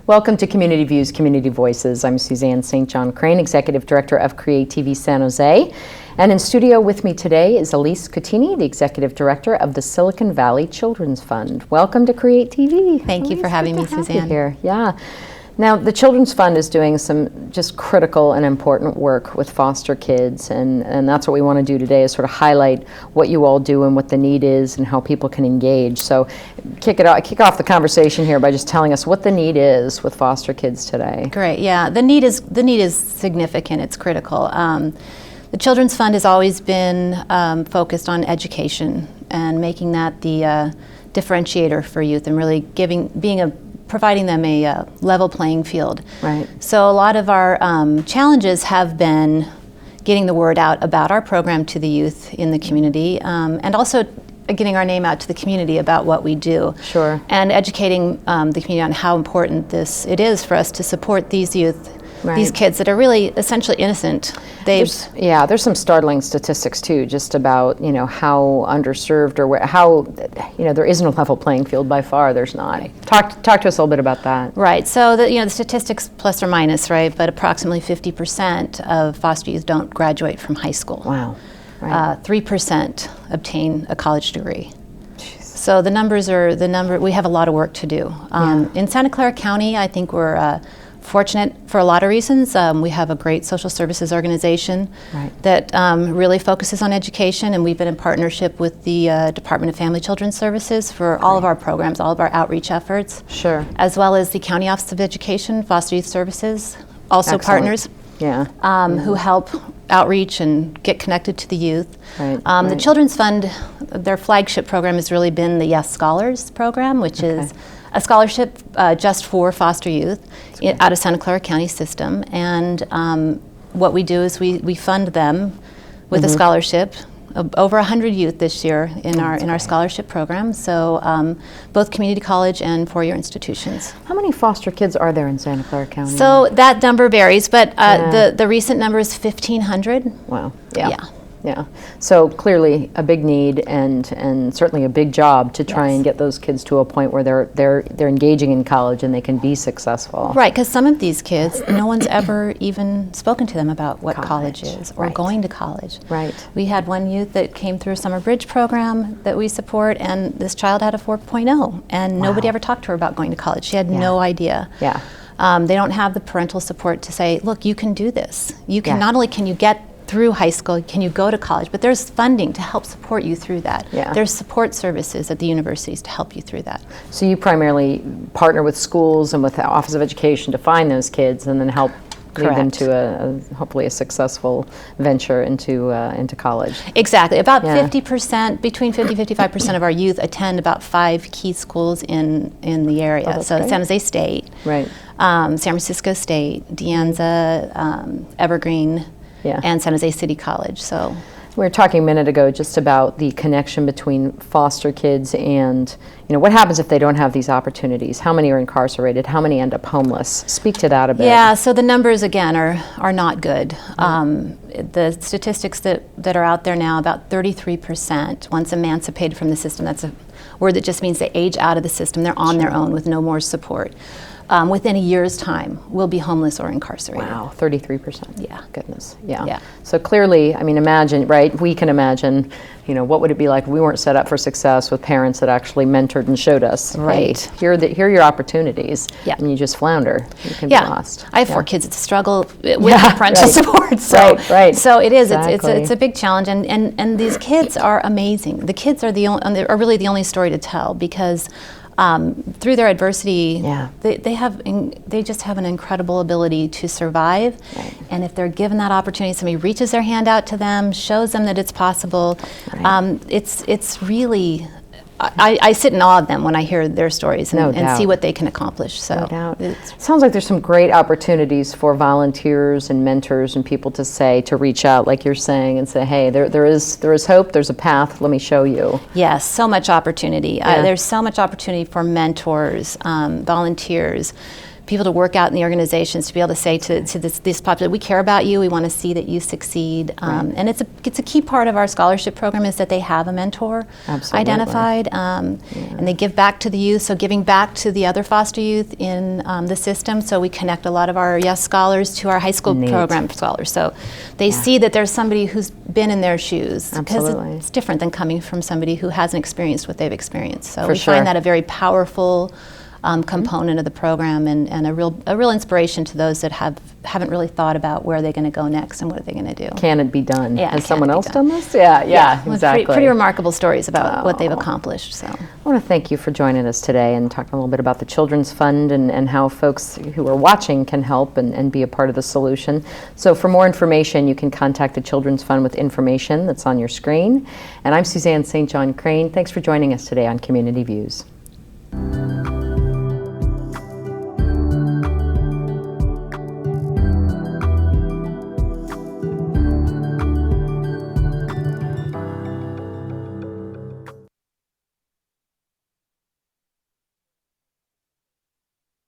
Welcome to Community Views, Community Voices. I'm Suzanne St. John Crane, Executive Director of Create TV San Jose. And in studio with me today is Elise Cutini, the Executive Director of the Silicon Valley Children's Fund. Welcome to Create TV. Thank you for having me, Suzanne. Here. Yeah. Now, the Children's Fund is doing some just critical and important work with foster kids, and that's what we want to do today, is sort of highlight what you all do and what the need is and how people can engage. So kick off the conversation here by just telling us what the need is with foster kids today. Great, yeah. The need is significant, it's critical. The Children's Fund has always been focused on education and making that the differentiator for youth and really providing them a level playing field. Right. So a lot of our challenges have been getting the word out about our program to the youth in the community, and also getting our name out to the community about what we do. Sure. And educating the community on how important it is for us to support these youth, right, these kids that are really essentially innocent. There's some startling statistics too, just about how underserved or how there isn't a level playing field by far. There's not. Right. Talk to us a little bit about that. Right. So the statistics plus or minus, right, but approximately 50% of foster youth don't graduate from high school. Wow. Right. 3% obtain a college degree. So the numbers are we have a lot of work to do. In Santa Clara County, I think we're fortunate for a lot of reasons. We have a great social services organization, right, that really focuses on education, and we've been in partnership with the Department of Family Children Services for all of our programs, all of our outreach efforts. Sure. As well as the County Office of Education, Foster Youth Services, also excellent partners. Yeah. Who help outreach and get connected to the youth. Right, The Children's Fund, their flagship program has really been the Yes Scholars program, which is a scholarship just for foster youth out of Santa Clara County system. And what we do is we fund them with a scholarship. Over 100 youth this year in our scholarship program. So both community college and four-year institutions. How many foster kids are there in Santa Clara County? So that number varies, but the recent number is 1,500. Wow. Yeah. So clearly a big need and certainly a big job to try and get those kids to a point where they're engaging in college and they can be successful. Right, because some of these kids, no one's ever even spoken to them about what college is or going to college. Right. We had one youth that came through a summer bridge program that we support, and this child had a 4.0, and nobody ever talked to her about going to college. She had no idea. Yeah. They don't have the parental support to say, look, you can do this. You can not only can you get through high school, can you go to college, but there's funding to help support you through that. Yeah. There's support services at the universities to help you through that. So you primarily partner with schools and with the Office of Education to find those kids and then help lead them to hopefully a successful venture into college. Exactly. About 50%, between 50-55% of our youth attend about 5 key schools in the area. So great. San Jose State, right, San Francisco State, De Anza, Evergreen, and San Jose City College. So we were talking a minute ago just about the connection between foster kids and what happens if they don't have these opportunities. How many are incarcerated? How many end up homeless? Speak to that a bit. Yeah, so the numbers again are not good. The statistics that are out there now, about 33% once emancipated from the system. That's a word that just means they age out of the system. They're on their own with no more support. Within a year's time, will be homeless or incarcerated. Wow, 33%. Yeah. Goodness, yeah. Yeah. So clearly, imagine, right, we can imagine, what would it be like if we weren't set up for success with parents that actually mentored and showed us, right, hey, here are your opportunities, and you just flounder, you can be lost. I have 4 kids that struggle with parental support. So, right. So it is, it's a big challenge, and these kids are amazing. The kids are really the only story to tell, because through their adversity, they just have an incredible ability to survive. Right. And if they're given that opportunity, somebody reaches their hand out to them, shows them that it's possible. Right. It's really. I sit in awe of them when I hear their stories and see what they can accomplish. So no doubt. It sounds like there's some great opportunities for volunteers and mentors and people to reach out, like you're saying, and say, hey, there is hope, there's a path, let me show you. Yes, so much opportunity. There's so much opportunity for mentors, volunteers, people to work out in the organizations to be able to say to this population, we care about you, we want to see that you succeed. And it's a key part of our scholarship program is that they have a mentor identified, and they give back to the youth, so giving back to the other foster youth in the system. So we connect a lot of our YES scholars to our high school program scholars. So they see that there's somebody who's been in their shoes, because it's different than coming from somebody who hasn't experienced what they've experienced. So we find that a very powerful component of the program, and a real inspiration to those that haven't really thought about where they're going to go next and what are they going to do. Can it be done? Yeah, Has someone else done this? Yeah, exactly. Pretty remarkable stories about what they've accomplished. So I want to thank you for joining us today and talking a little bit about the Children's Fund and how folks who are watching can help and be a part of the solution. So for more information, you can contact the Children's Fund with information that's on your screen. And I'm Suzanne St. John Crane. Thanks for joining us today on Community Views.